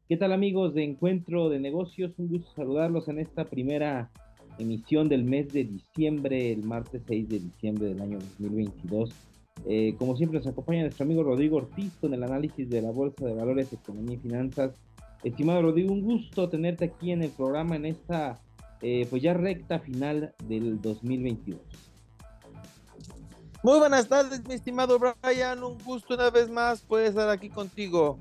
¿Qué tal amigos de Encuentro de Negocios? Un gusto saludarlos en esta primera emisión del mes de diciembre, el martes 6 de diciembre del año 2022. Como siempre nos acompaña nuestro amigo Rodrigo Ortiz con el análisis de la Bolsa de Valores, Economía y Finanzas. Estimado Rodrigo, un gusto tenerte aquí en el programa en esta pues ya recta final del 2022. Muy buenas tardes, mi estimado Brian, un gusto una vez más poder estar aquí contigo.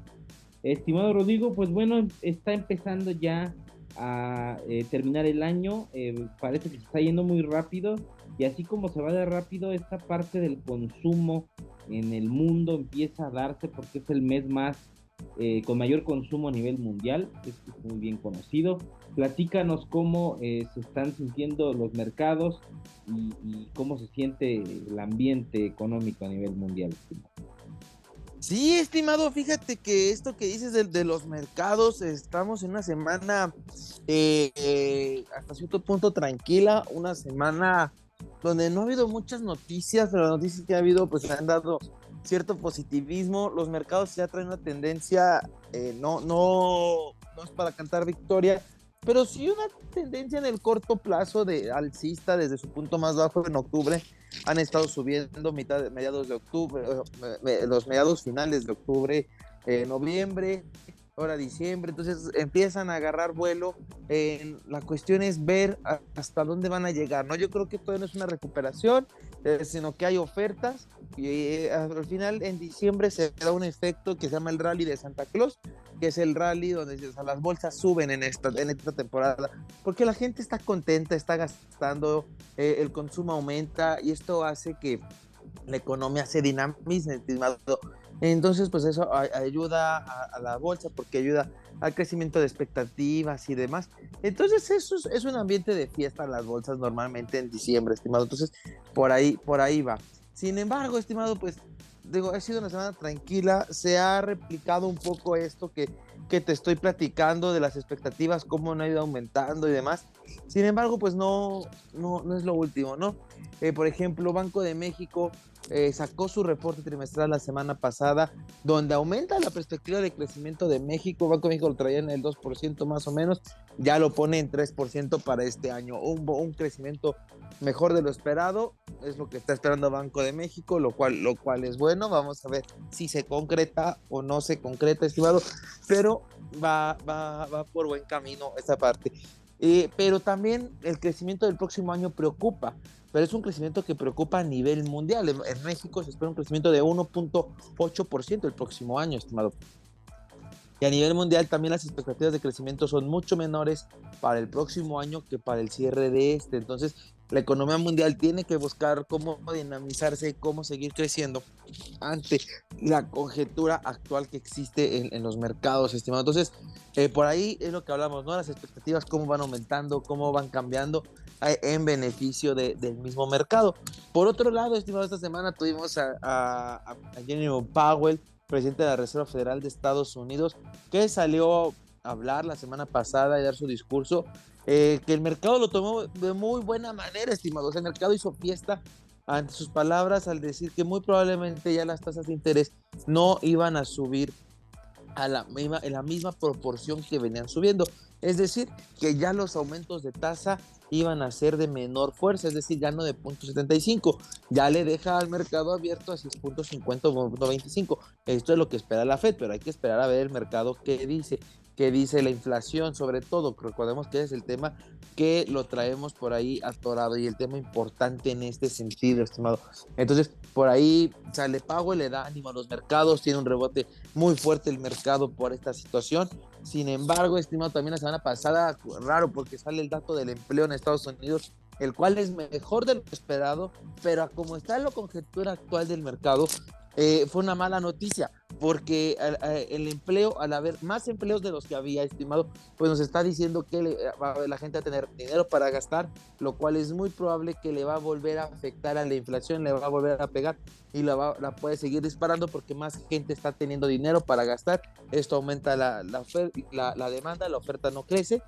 Estimado Rodrigo, pues bueno, está empezando ya a terminar el año, parece que se está yendo muy rápido y así como se va de rápido, esta parte del consumo en el mundo empieza a darse porque es el mes más con mayor consumo a nivel mundial, esto es muy bien conocido. Platícanos cómo se están sintiendo los mercados y cómo se siente el ambiente económico a nivel mundial, estimado. Sí, estimado, fíjate que esto que dices de los mercados, estamos en una semana hasta cierto punto tranquila, una semana donde no ha habido muchas noticias, pero las noticias que ha habido pues han dado cierto positivismo. Los mercados ya traen una tendencia, no es para cantar victoria, pero sí una tendencia en el corto plazo de alcista desde su punto más bajo en octubre. Han estado subiendo mediados de octubre, los mediados finales de octubre, noviembre, ahora diciembre, entonces empiezan a agarrar vuelo. La cuestión es ver hasta dónde van a llegar, ¿no? Yo creo que todavía no es una recuperación, sino que hay ofertas y al final en diciembre se da un efecto que se llama el rally de Santa Claus, que es el rally donde las bolsas suben en esta temporada, porque la gente está contenta, está gastando, el consumo aumenta y esto hace que la economía se dinamice, estimado. Entonces, pues eso ayuda a la bolsa porque ayuda al crecimiento de expectativas y demás. Entonces, eso es un ambiente de fiesta en las bolsas normalmente en diciembre, estimado. Entonces, por ahí va. Sin embargo, estimado, pues digo, ha sido una semana tranquila, se ha replicado un poco esto que te estoy platicando de las expectativas, cómo no ha ido aumentando y demás. Sin embargo, pues no es lo último, ¿no? Por ejemplo, Banco de México sacó su reporte trimestral la semana pasada, donde aumenta la perspectiva de crecimiento de México. Banco de México lo traía en el 2% más o menos, ya lo pone en 3% para este año, un crecimiento mejor de lo esperado, es lo que está esperando Banco de México, lo cual es bueno. Vamos a ver si se concreta o no se concreta, estimado, pero va por buen camino esta parte. Pero también el crecimiento del próximo año preocupa, pero es un crecimiento que preocupa a nivel mundial. En México se espera un crecimiento de 1.8% el próximo año, estimado. Y a nivel mundial también las expectativas de crecimiento son mucho menores para el próximo año que para el cierre de este. Entonces, la economía mundial tiene que buscar cómo dinamizarse, cómo seguir creciendo ante la conjetura actual que existe en los mercados, estimado. Entonces, por ahí es lo que hablamos, ¿no? Las expectativas, cómo van aumentando, cómo van cambiando en beneficio del mismo mercado. Por otro lado, estimado, esta semana tuvimos a Jerome Powell, presidente de la Reserva Federal de Estados Unidos, que salió a hablar la semana pasada y dar su discurso, que el mercado lo tomó de muy buena manera, estimados. El mercado hizo fiesta ante sus palabras al decir que muy probablemente ya las tasas de interés no iban a subir en la misma proporción que venían subiendo. Es decir, que ya los aumentos de tasa iban a ser de menor fuerza, es decir, ya no de 0.75, ya le deja al mercado abierto a 6.50 o 0.25. Esto es lo que espera la Fed, pero hay que esperar a ver el mercado qué dice la inflación, sobre todo. Recordemos que es el tema que lo traemos por ahí atorado y el tema importante en este sentido, estimado. Entonces, por ahí sale Powell, le da ánimo a los mercados, tiene un rebote muy fuerte el mercado por esta situación. Sin embargo, estimado, también la semana pasada, raro porque sale el dato del empleo en Estados Unidos, el cual es mejor de lo esperado, pero como está la conjetura actual del mercado, fue una mala noticia, porque el empleo, al haber más empleos de los que había, estimado, pues nos está diciendo que la gente va a tener dinero para gastar, lo cual es muy probable que le va a volver a afectar a la inflación, le va a volver a pegar y la puede seguir disparando porque más gente está teniendo dinero para gastar. Esto aumenta la demanda, la oferta no crece,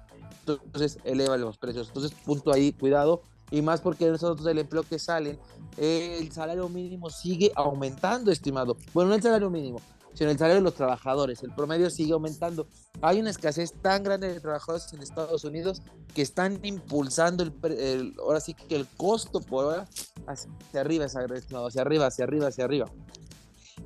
entonces eleva los precios. Entonces, punto ahí, cuidado. y más porque nosotros del empleo que salen, el salario mínimo sigue aumentando, estimado. Bueno, no el salario mínimo, sino el salario de los trabajadores. El promedio sigue aumentando. Hay una escasez tan grande de trabajadores en Estados Unidos que están impulsando ahora sí que el costo por hora hacia arriba, estimado, hacia arriba, hacia arriba, hacia arriba.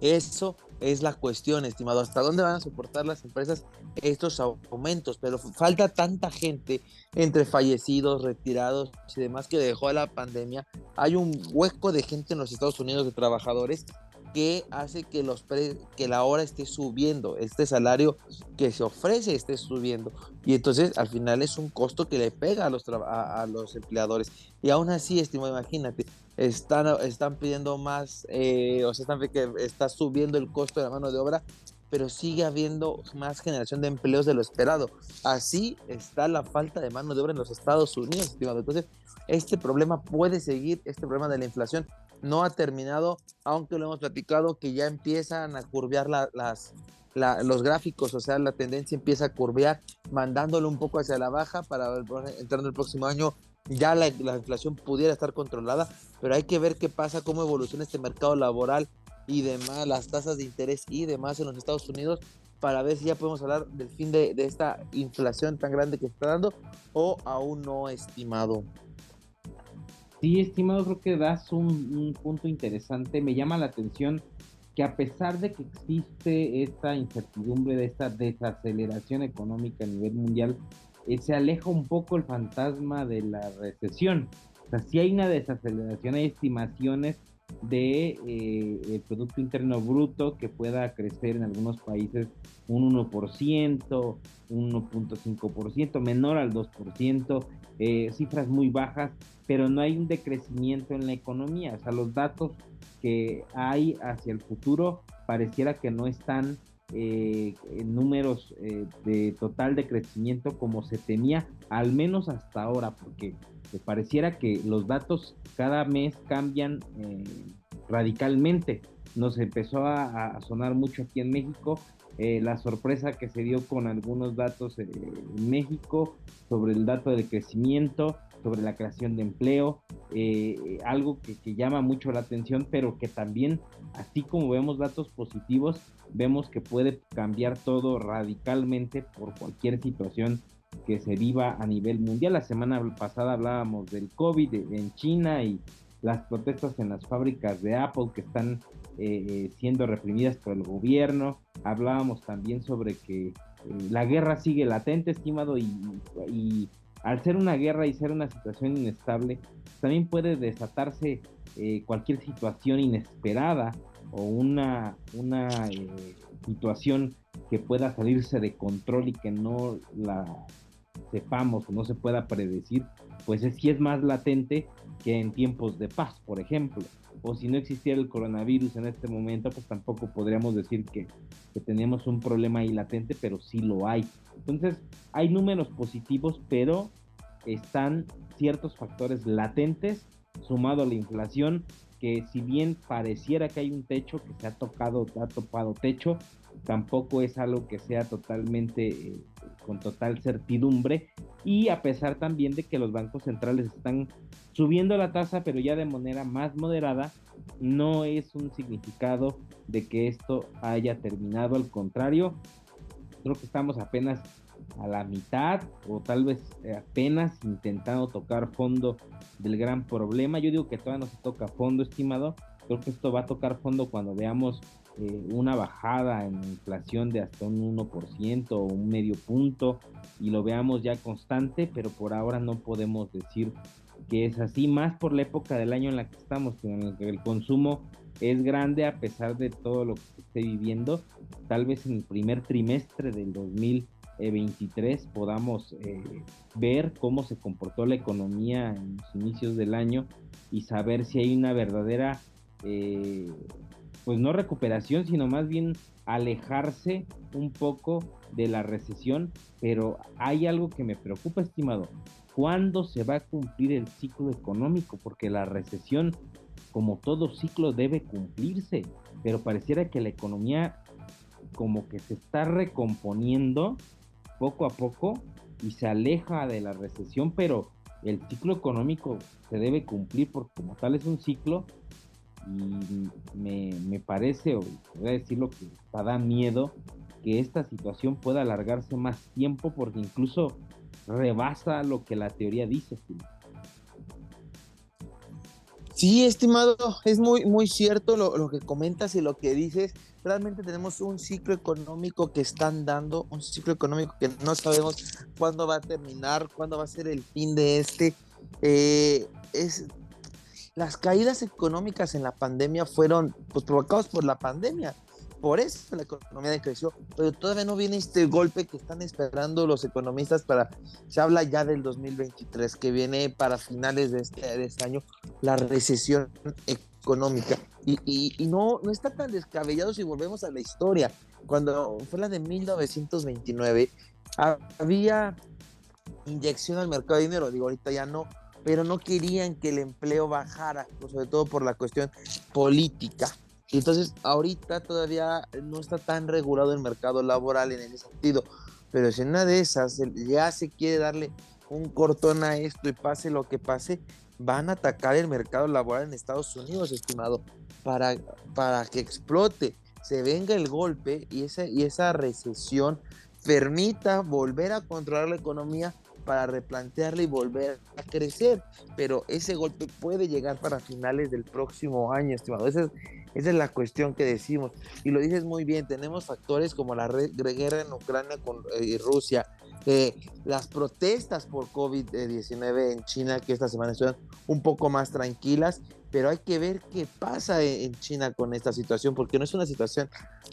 Eso es la cuestión, estimado. ¿Hasta dónde van a soportar las empresas estos aumentos? Pero falta tanta gente entre fallecidos, retirados y demás que dejó a la pandemia. Hay un hueco de gente en los Estados Unidos, de trabajadores, que hace que, que la hora esté subiendo, este salario que se ofrece esté subiendo. Y entonces al final es un costo que le pega a los empleadores. Y aún así, estimado, imagínate, están pidiendo más, o sea, que está subiendo el costo de la mano de obra, pero sigue habiendo más generación de empleos de lo esperado. Así está la falta de mano de obra en los Estados Unidos, estimado. Entonces, este problema puede seguir, este problema de la inflación no ha terminado, aunque lo hemos platicado, que ya empiezan a curvear los gráficos, o sea, la tendencia empieza a curvear, mandándolo un poco hacia la baja para entrando el próximo año ya la inflación pudiera estar controlada, pero hay que ver qué pasa, cómo evoluciona este mercado laboral y demás, las tasas de interés y demás en los Estados Unidos, para ver si ya podemos hablar del fin de esta inflación tan grande que está dando, o aún no, estimado. Sí, estimado, creo que das un punto interesante. Me llama la atención que a pesar de que existe esta incertidumbre, de esta desaceleración económica a nivel mundial, se aleja un poco el fantasma de la recesión. O sea, sí hay una desaceleración, hay estimaciones de el Producto Interno Bruto que pueda crecer en algunos países un 1%, un 1.5%, menor al 2%, cifras muy bajas, pero no hay un decrecimiento en la economía. O sea, los datos que hay hacia el futuro pareciera que no están en números de total de crecimiento como se temía, al menos hasta ahora, porque pareciera que los datos cada mes cambian radicalmente. Nos empezó a sonar mucho aquí en México la sorpresa que se dio con algunos datos en México sobre el dato de crecimiento, sobre la creación de empleo, algo que llama mucho la atención, pero que también, así como vemos datos positivos, vemos que puede cambiar todo radicalmente por cualquier situación que se viva a nivel mundial. La semana pasada hablábamos del COVID en China y las protestas en las fábricas de Apple que están siendo reprimidas por el gobierno. Hablábamos también sobre que la guerra sigue latente, estimado, y al ser una guerra y ser una situación inestable, también puede desatarse cualquier situación inesperada o una situación que pueda salirse de control y que no la sepamos o no se pueda predecir, pues sí es más latente que en tiempos de paz, por ejemplo. O si no existiera el coronavirus en este momento, pues tampoco podríamos decir que tenemos un problema ahí latente, pero sí lo hay. Entonces, hay números positivos, pero están ciertos factores latentes sumado a la inflación, que si bien pareciera que hay un techo que se ha topado techo, tampoco es algo que sea totalmente con total certidumbre, y a pesar también de que los bancos centrales están subiendo la tasa, pero ya de manera más moderada, no es un significado de que esto haya terminado, al contrario, creo que estamos apenas a la mitad o tal vez apenas intentando tocar fondo del gran problema. Yo digo que todavía no se toca fondo, estimado. Creo que esto va a tocar fondo cuando veamos una bajada en inflación de hasta un 1% o un medio punto y lo veamos ya constante, pero por ahora no podemos decir que es así, más por la época del año en la que estamos, en el que el consumo es grande a pesar de todo lo que se esté viviendo. Tal vez en el primer trimestre del 2023 podamos ver cómo se comportó la economía en los inicios del año y saber si hay una verdadera pues no recuperación, sino más bien alejarse un poco de la recesión. Pero hay algo que me preocupa, estimado: ¿cuándo se va a cumplir el ciclo económico? Porque la recesión, como todo ciclo, debe cumplirse, pero pareciera que la economía como que se está recomponiendo poco a poco y se aleja de la recesión, pero el ciclo económico se debe cumplir porque como tal es un ciclo y me parece, o voy a decir lo que hasta da miedo, que esta situación pueda alargarse más tiempo porque incluso rebasa lo que la teoría dice, Gil. Sí, estimado, es muy cierto lo que comentas y lo que dices. Realmente tenemos un ciclo económico que están dando, un ciclo económico que no sabemos cuándo va a terminar, cuándo va a ser el fin de este. Es las caídas económicas en la pandemia fueron pues, provocadas por la pandemia. Por eso la economía decreció, pero todavía no viene este golpe que están esperando los economistas para, se habla ya del 2023, que viene para finales de este año, la recesión económica. Y no está tan descabellado si volvemos a la historia. Cuando fue la de 1929, había inyección al mercado de dinero, digo, ahorita ya no, pero no querían que el empleo bajara, pues, sobre todo por la cuestión política. Y entonces, ahorita todavía no está tan regulado el mercado laboral en ese sentido, pero si en una de esas ya se quiere darle un cortón a esto y pase lo que pase, van a atacar el mercado laboral en Estados Unidos, estimado, para, para que explote, se venga el golpe y esa recesión permita volver a controlar la economía para replantearla y volver a crecer, pero ese golpe puede llegar para finales del próximo año, estimado. Esa es la cuestión que decimos. Y lo dices muy bien, tenemos factores como la guerra en Ucrania con Rusia, las protestas por COVID-19 en China, que esta semana estuvieron un poco más tranquilas, pero hay que ver qué pasa en China con esta situación, porque no es una situación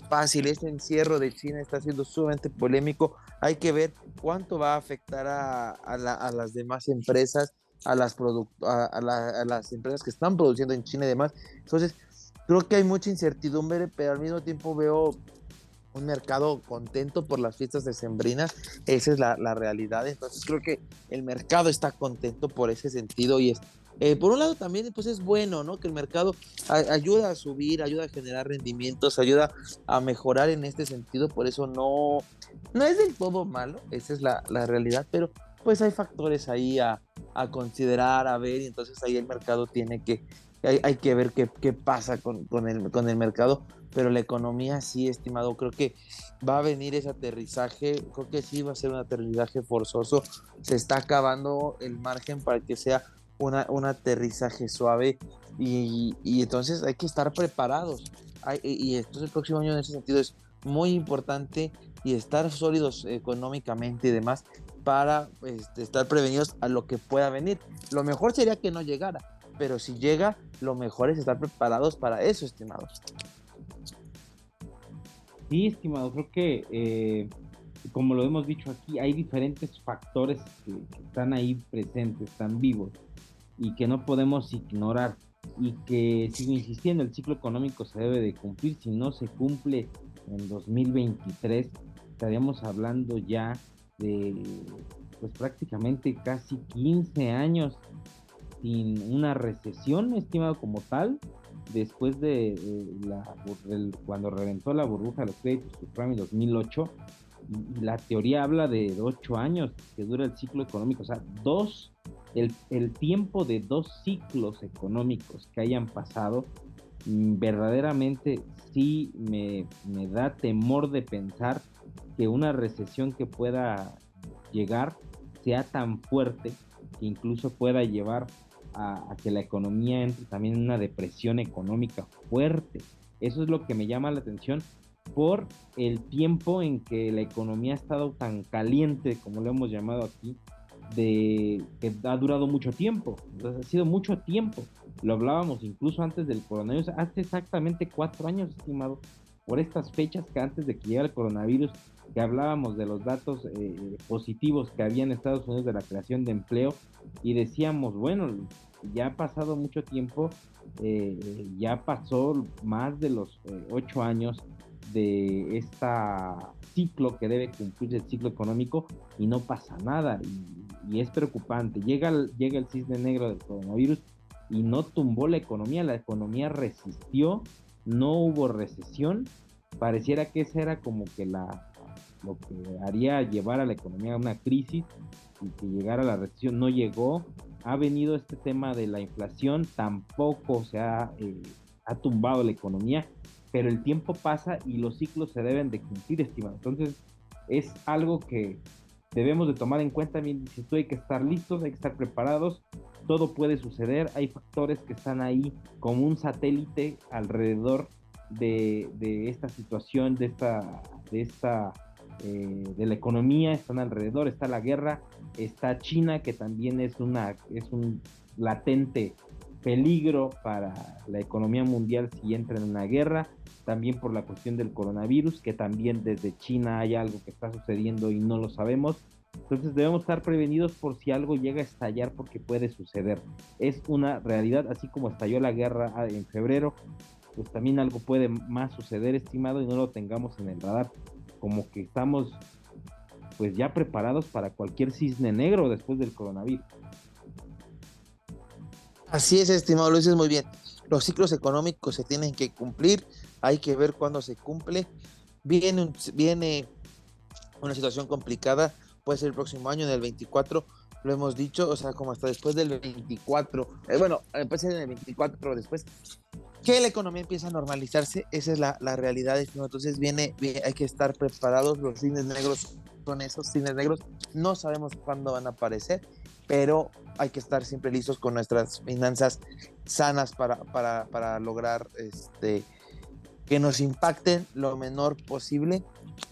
fácil. Este encierro de China está siendo sumamente polémico. Hay que ver cuánto va a afectar a las demás empresas, a las empresas que están produciendo en China y demás. Entonces, creo que hay mucha incertidumbre, pero al mismo tiempo veo un mercado contento por las fiestas decembrinas. Esa es la realidad. Entonces, creo que el mercado está contento por ese sentido y es por un lado también pues es bueno, ¿no? Que el mercado ayuda a subir, ayuda a generar rendimientos, ayuda a mejorar en este sentido, por eso no es del todo malo, esa es la realidad, pero pues hay factores ahí a considerar, a ver, y entonces ahí el mercado hay que ver qué pasa con el mercado, pero la economía sí, estimado, creo que va a venir ese aterrizaje, creo que sí va a ser un aterrizaje forzoso, se está acabando el margen para que sea un aterrizaje suave y entonces hay que estar preparados. Y entonces el próximo año en ese sentido es muy importante y estar sólidos económicamente y demás para estar prevenidos a lo que pueda venir. Lo mejor sería que no llegara, pero si llega, lo mejor es estar preparados para eso, estimados. Sí, estimado, creo que como lo hemos dicho aquí, hay diferentes factores que están ahí presentes, están vivos y que no podemos ignorar y que sigo insistiendo, el ciclo económico se debe de cumplir, si no se cumple en 2023 estaríamos hablando ya de pues prácticamente casi 15 años sin una recesión, estimado como tal, después de cuando reventó la burbuja de los créditos subprime en 2008, y la teoría habla de 8 años que dura el ciclo económico, o sea, el tiempo de 2 ciclos económicos que hayan pasado, verdaderamente sí me da temor de pensar que una recesión que pueda llegar sea tan fuerte que incluso pueda llevar a que la economía entre también en una depresión económica fuerte. Eso es lo que me llama la atención por el tiempo en que la economía ha estado tan caliente, como lo hemos llamado aquí, de que ha durado mucho tiempo. Entonces, ha sido mucho tiempo. Lo hablábamos incluso antes del coronavirus, hace exactamente 4 años, estimado, por estas fechas que antes de que llegara el coronavirus, que hablábamos de los datos positivos que había en Estados Unidos de la creación de empleo y decíamos, bueno, ya ha pasado mucho tiempo, ya pasó más de los 8 años de este ciclo que debe cumplir el ciclo económico y no pasa nada y es preocupante. Llega el cisne negro del coronavirus y no tumbó la economía resistió, no hubo recesión, pareciera que esa era como que lo que haría llevar a la economía a una crisis y que llegara a la recesión, no llegó. Ha venido este tema de la inflación, tampoco ha tumbado la economía, pero el tiempo pasa y los ciclos se deben de cumplir, estimado. Entonces, es algo que debemos de tomar en cuenta. Bien, dices tú, hay que estar listos, hay que estar preparados, todo puede suceder, hay factores que están ahí como un satélite alrededor de esta situación, de la economía, están alrededor, está la guerra, está China, que también es un latente peligro para la economía mundial si entra en una guerra, también por la cuestión del coronavirus, que también desde China hay algo que está sucediendo y no lo sabemos. Entonces debemos estar prevenidos por si algo llega a estallar, porque puede suceder. Es una realidad, así como estalló la guerra en febrero, pues también algo puede más suceder, estimado, y no lo tengamos en el radar. Como que estamos pues ya preparados para cualquier cisne negro después del coronavirus. Así es, estimado, lo dices muy bien. Los ciclos económicos se tienen que cumplir, hay que ver cuándo se cumple. Viene una situación complicada, puede ser el próximo año, en el 24, lo hemos dicho, o sea, como hasta después del 24, puede ser en el 24 después, que la economía empieza a normalizarse, esa es la realidad, ¿no? Entonces hay que estar preparados, los cines negros son esos cines negros, no sabemos cuándo van a aparecer, pero hay que estar siempre listos con nuestras finanzas sanas para lograr que nos impacten lo menor posible,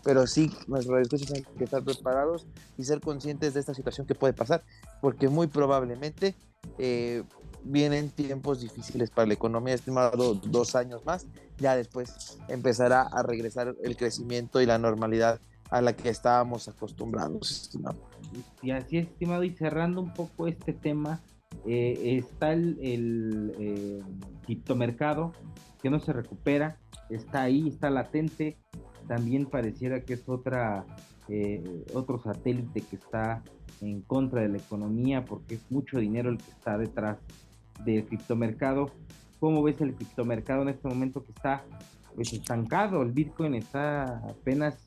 pero sí, nuestros escuchas hay que estar preparados y ser conscientes de esta situación que puede pasar, porque muy probablemente vienen tiempos difíciles para la economía, estimado, 2 años más, ya después empezará a regresar el crecimiento y la normalidad a la que estábamos acostumbrados, estimado. Y así es, estimado, y cerrando un poco este tema, está el criptomercado que no se recupera, está ahí, está latente, también pareciera que es otro satélite que está en contra de la economía, porque es mucho dinero el que está detrás del criptomercado. ¿Cómo ves el criptomercado en este momento que está pues estancado? El Bitcoin está apenas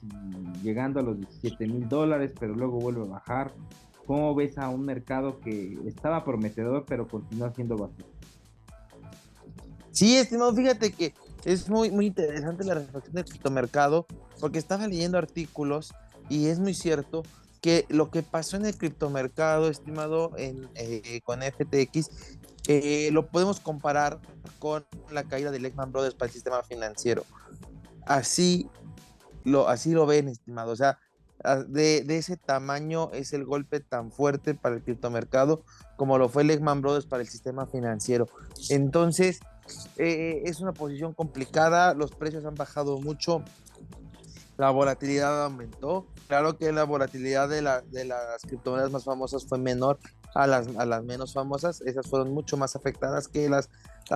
llegando a los $17,000, pero luego vuelve a bajar. ¿Cómo ves a un mercado que estaba prometedor, pero continúa siendo vacío? Sí, estimado, fíjate que es muy, muy interesante la reflexión del criptomercado, porque estaba leyendo artículos y es muy cierto que lo que pasó en el criptomercado, estimado, con FTX, lo podemos comparar con la caída de Lehman Brothers para el sistema financiero. Así así lo ven, estimado. O sea, de ese tamaño es el golpe tan fuerte para el criptomercado como lo fue Lehman Brothers para el sistema financiero. Entonces, es una posición complicada, los precios han bajado mucho, la volatilidad aumentó. Claro que la volatilidad de las criptomonedas más famosas fue menor a las menos famosas, esas fueron mucho más afectadas que las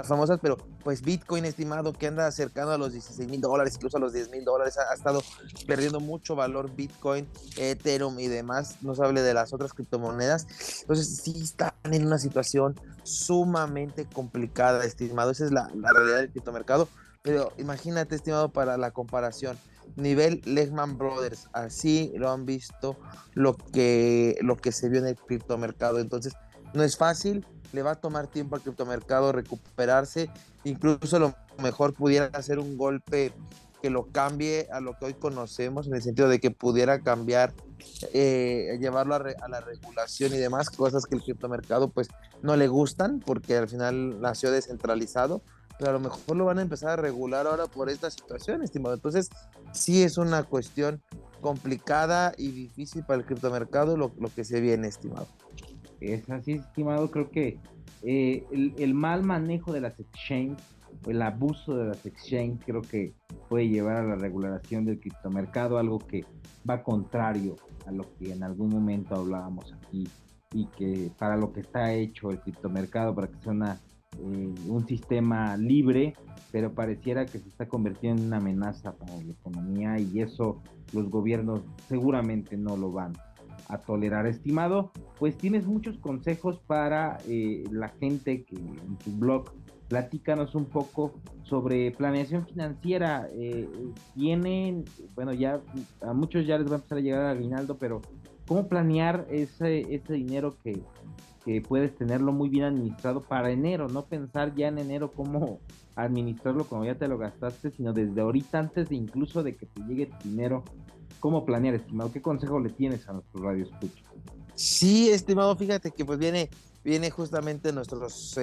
famosas, pero pues Bitcoin, estimado, que anda acercando a los $16,000, incluso a los $10,000, ha estado perdiendo mucho valor Bitcoin, Ethereum y demás, no se hable de las otras criptomonedas. Entonces sí están en una situación sumamente complicada, estimado, esa es la realidad del criptomercado. Pero imagínate, estimado, para la comparación, nivel Lehman Brothers, así lo han visto lo que se vio en el criptomercado. Entonces, no es fácil, le va a tomar tiempo al criptomercado recuperarse, incluso lo mejor pudiera ser un golpe que lo cambie a lo que hoy conocemos, en el sentido de que pudiera cambiar, llevarlo a la regulación y demás, cosas que el criptomercado pues no le gustan, porque al final nació descentralizado, pero a lo mejor lo van a empezar a regular ahora por esta situación, estimado. Entonces, sí es una cuestión complicada y difícil para el criptomercado lo que se viene, estimado. Es así, estimado. Creo que el mal manejo de las exchanges, el abuso de las exchanges, creo que puede llevar a la regulación del criptomercado, algo que va contrario a lo que en algún momento hablábamos aquí, y que para lo que está hecho el criptomercado, para que sea un sistema libre, pero pareciera que se está convirtiendo en una amenaza para la economía, y eso los gobiernos seguramente no lo van a tolerar, estimado. Pues tienes muchos consejos para la gente que en tu blog Platícanos un poco sobre planeación financiera. Tienen, bueno, ya a muchos ya les va a empezar a llegar el aguinaldo, pero ¿cómo planear ese dinero que puedes tenerlo muy bien administrado para enero? No pensar ya en enero cómo administrarlo cuando ya te lo gastaste, sino desde ahorita, antes de incluso de que te llegue tu dinero, ¿cómo planear, estimado? ¿Qué consejo le tienes a nuestros radioescuchas? Sí, estimado, fíjate que pues viene justamente nuestros,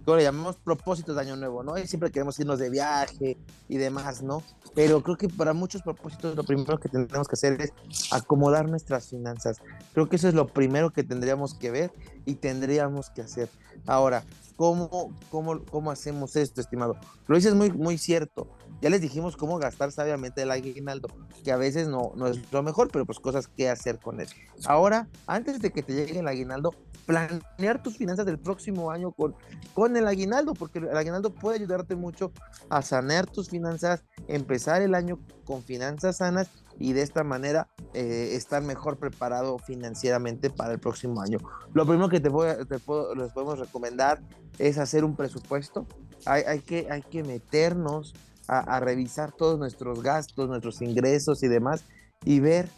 ¿cómo le llamamos? Propósitos de año nuevo, ¿no? Y siempre queremos irnos de viaje y demás, ¿no? Pero creo que para muchos propósitos lo primero que tenemos que hacer es acomodar nuestras finanzas. Creo que eso es lo primero que tendríamos que ver y tendríamos que hacer. Ahora, ¿cómo hacemos esto, estimado? Lo dices muy cierto. Ya les dijimos cómo gastar sabiamente el aguinaldo, que a veces no es lo mejor, pero pues cosas que hacer con él. Ahora, antes de que te llegue el aguinaldo, planear tus finanzas del próximo año con el aguinaldo, porque el aguinaldo puede ayudarte mucho a sanear tus finanzas, empezar el año con finanzas sanas y de esta manera estar mejor preparado financieramente para el próximo año. Lo primero que les podemos recomendar es hacer un presupuesto. Hay que meternos a revisar todos nuestros gastos, nuestros ingresos y demás y ver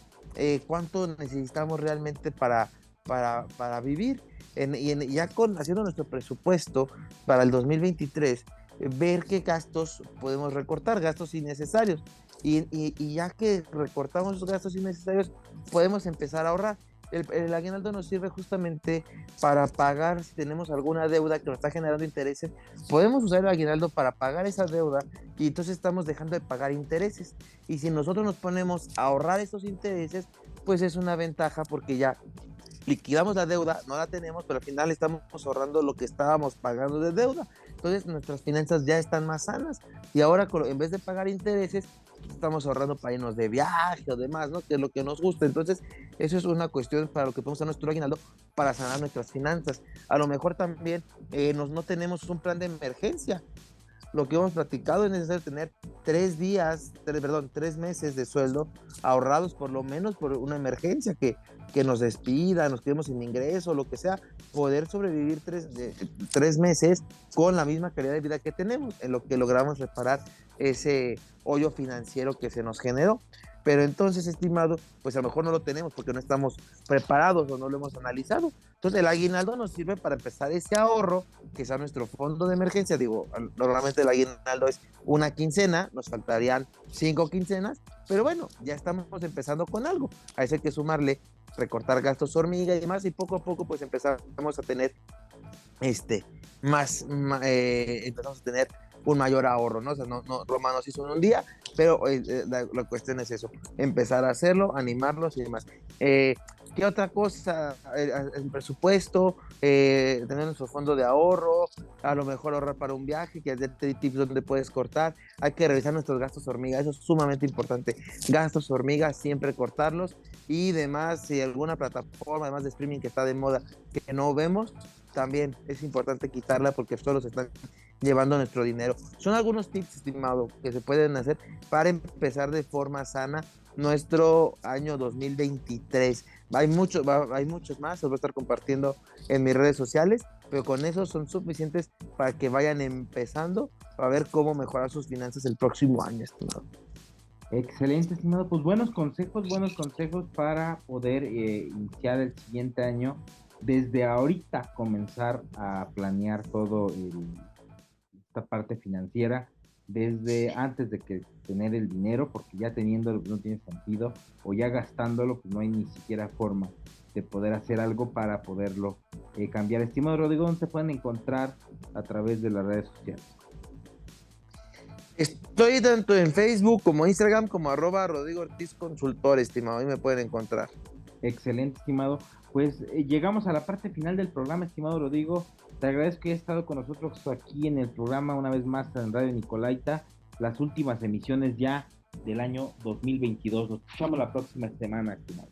cuánto necesitamos realmente para vivir. Ya haciendo nuestro presupuesto para el 2023, ver qué gastos podemos recortar, gastos innecesarios. Y ya que recortamos esos gastos innecesarios, podemos empezar a ahorrar. El aguinaldo nos sirve justamente para pagar, si tenemos alguna deuda que nos está generando intereses, podemos usar el aguinaldo para pagar esa deuda y entonces estamos dejando de pagar intereses. Y si nosotros nos ponemos a ahorrar esos intereses, pues es una ventaja porque ya liquidamos la deuda, no la tenemos, pero al final estamos ahorrando lo que estábamos pagando de deuda. Entonces nuestras finanzas ya están más sanas y ahora en vez de pagar intereses, estamos ahorrando para irnos de viaje o demás, ¿no? Que es lo que nos gusta. Entonces, eso es una cuestión para lo que podemos usar nuestro aguinaldo para sanar nuestras finanzas. A lo mejor también no tenemos un plan de emergencia. Lo que hemos platicado es necesario tener 3 meses de sueldo ahorrados por lo menos por una emergencia, que nos despida, nos quedemos sin ingreso, lo que sea, poder sobrevivir 3 meses con la misma calidad de vida que tenemos, en lo que logramos reparar ese hoyo financiero que se nos generó. Pero entonces, estimado, pues a lo mejor no lo tenemos porque no estamos preparados o no lo hemos analizado. Entonces, el aguinaldo nos sirve para empezar ese ahorro, que sea nuestro fondo de emergencia. Digo, normalmente el aguinaldo es una quincena, nos faltarían 5 quincenas, pero bueno, ya estamos empezando con algo. A eso hay que sumarle recortar gastos hormiga y demás, y poco a poco pues empezamos a tener empezamos a tener un mayor ahorro, ¿no? O sea, Roma nos hizo en un día, pero la cuestión es eso, empezar a hacerlo, animarlos y demás. ¿Qué otra cosa? El presupuesto, tener nuestro fondo de ahorro, a lo mejor ahorrar para un viaje, que es de tips donde puedes cortar. Hay que revisar nuestros gastos hormiga, eso es sumamente importante. Gastos hormiga, siempre cortarlos y demás. Si alguna plataforma, además de streaming que está de moda, que no vemos, también es importante quitarla porque solo se están llevando nuestro dinero. Son algunos tips, estimado, que se pueden hacer para empezar de forma sana nuestro año 2023. Hay muchos más, los voy a estar compartiendo en mis redes sociales, pero con eso son suficientes para que vayan empezando a ver cómo mejorar sus finanzas el próximo año, estimado. Excelente, estimado. Pues buenos consejos para poder iniciar el siguiente año. Desde ahorita comenzar a planear esta parte financiera, desde antes de que tener el dinero, porque ya teniéndolo pues, no tiene sentido, o ya gastándolo, pues no hay ni siquiera forma de poder hacer algo para poderlo cambiar. Estimado Rodrigo, ¿dónde se pueden encontrar a través de las redes sociales? Estoy tanto en Facebook como Instagram como @Rodrigo Ortiz Consultor, estimado. Ahí me pueden encontrar. Excelente, estimado. Pues llegamos a la parte final del programa, estimado Rodrigo. Te agradezco que hayas estado con nosotros aquí en el programa una vez más en Radio Nicolaita, las últimas emisiones ya del año 2022. Nos escuchamos la próxima semana, estimado.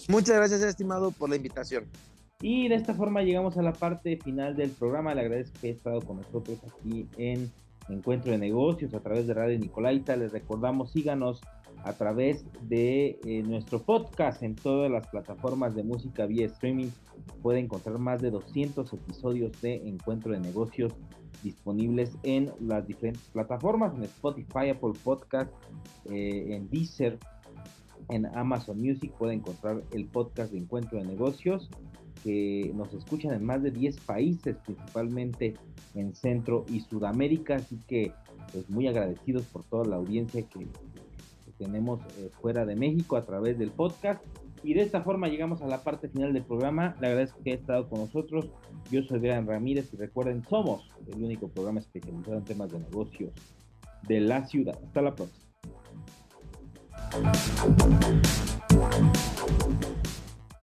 Muchas gracias, estimado, por la invitación. Y de esta forma llegamos a la parte final del programa. Le agradezco que haya estado con nosotros aquí en Encuentro de Negocios a través de Radio Nicolaita. Les recordamos, síganos a través de nuestro podcast en todas las plataformas de música vía streaming. Puede encontrar más de 200 episodios de Encuentro de Negocios disponibles en las diferentes plataformas, en Spotify, Apple Podcast, en Deezer, en Amazon Music. Puede encontrar el podcast de Encuentro de Negocios, que nos escuchan en más de 10 países, principalmente en Centro y Sudamérica, así que pues muy agradecidos por toda la audiencia que tenemos fuera de México a través del podcast. Y de esta forma llegamos a la parte final del programa. Le agradezco que haya estado con nosotros. Yo soy Adrián Ramírez y recuerden, somos el único programa especializado en temas de negocios de la ciudad. Hasta la próxima.